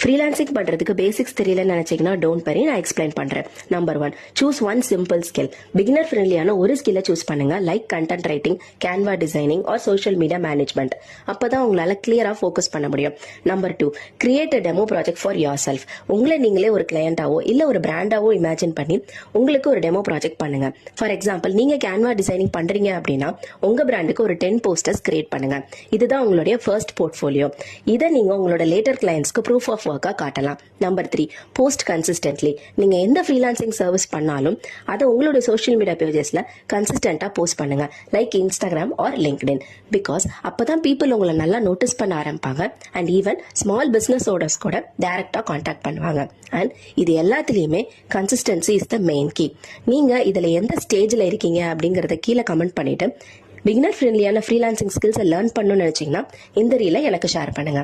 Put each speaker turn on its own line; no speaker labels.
Freelancing பண்றதுக்கு basics தெரியலன்னு நினைச்சீங்கன்னா டோன்ட் வரி, நான் எக்ஸ்பிளைன் பண்றேன். Number 1, choose one simple skill. Beginner ஃப்ரெண்ட்லியான ஒரு ஸ்கில்லை சூஸ் பண்ணுங்க, like content writing, Canva designing or social media management. அப்பதான் உங்களால கிளியரா ஃபோக்கஸ் பண்ண முடியும். Number 2, create a demo project for yourself. உங்களை நீங்களே ஒரு கிளையண்டாவோ இல்ல ஒரு பிராண்டாவோ இமேஜின் பண்ணி உங்களுக்கு ஒரு டெமோ ப்ராஜெக்ட் பண்ணுங்க. ஃபார் எக்ஸாம்பிள், நீங்க கேன்வா டிசைனிங் பண்றீங்க அப்படின்னா உங்க பிராண்டுக்கு ஒரு 10 போஸ்டர்ஸ் கிரியேட் பண்ணுங்க. இதுதான் உங்களுடைய ஃபர்ஸ்ட் போர்ட்ஃபோலியோ. இதை நீங்க உங்களோட லேட்டர் கிளையன்ட்ஸ்க்கு ப்ரூஃப் ஆஃப் ஒர்க்கா காட்டலாம். Number 3, post consistently. நீங்க எந்த ஃப்ரீலான்சிங் சர்வீஸ் பண்ணாலும் அதை உங்களுடைய சோஷியல் மீடியா பேஜஸ்ல கன்சிஸ்டன்டா போஸ்ட் பண்ணுங்க, like Instagram or LinkedIn. Because அப்பதான் பீப்புள் உங்களை நல்லா நோட்டீஸ் பண்ண ஆரம்பிப்பாங்க and even small business owners கூட டைரக்டா கான்டாக்ட் பண்ணுவாங்க. அண்ட் இது எல்லாத்துலயுமே consistency is the main key. நீங்க இதுல எந்த ஸ்டேஜ்ல இருக்கீங்க அப்படிங்கறத கீழே கமெண்ட் பண்ணிட்டு பிகினர் ஃப்ரெண்ட்லியான ஃப்ரீலான்சிங் ஸ்கில்ஸை லேர்ன் பண்ணணும்னு நினைச்சீங்கன்னா இந்த ரீலை எனக்கு ஷேர் பண்ணுங்க.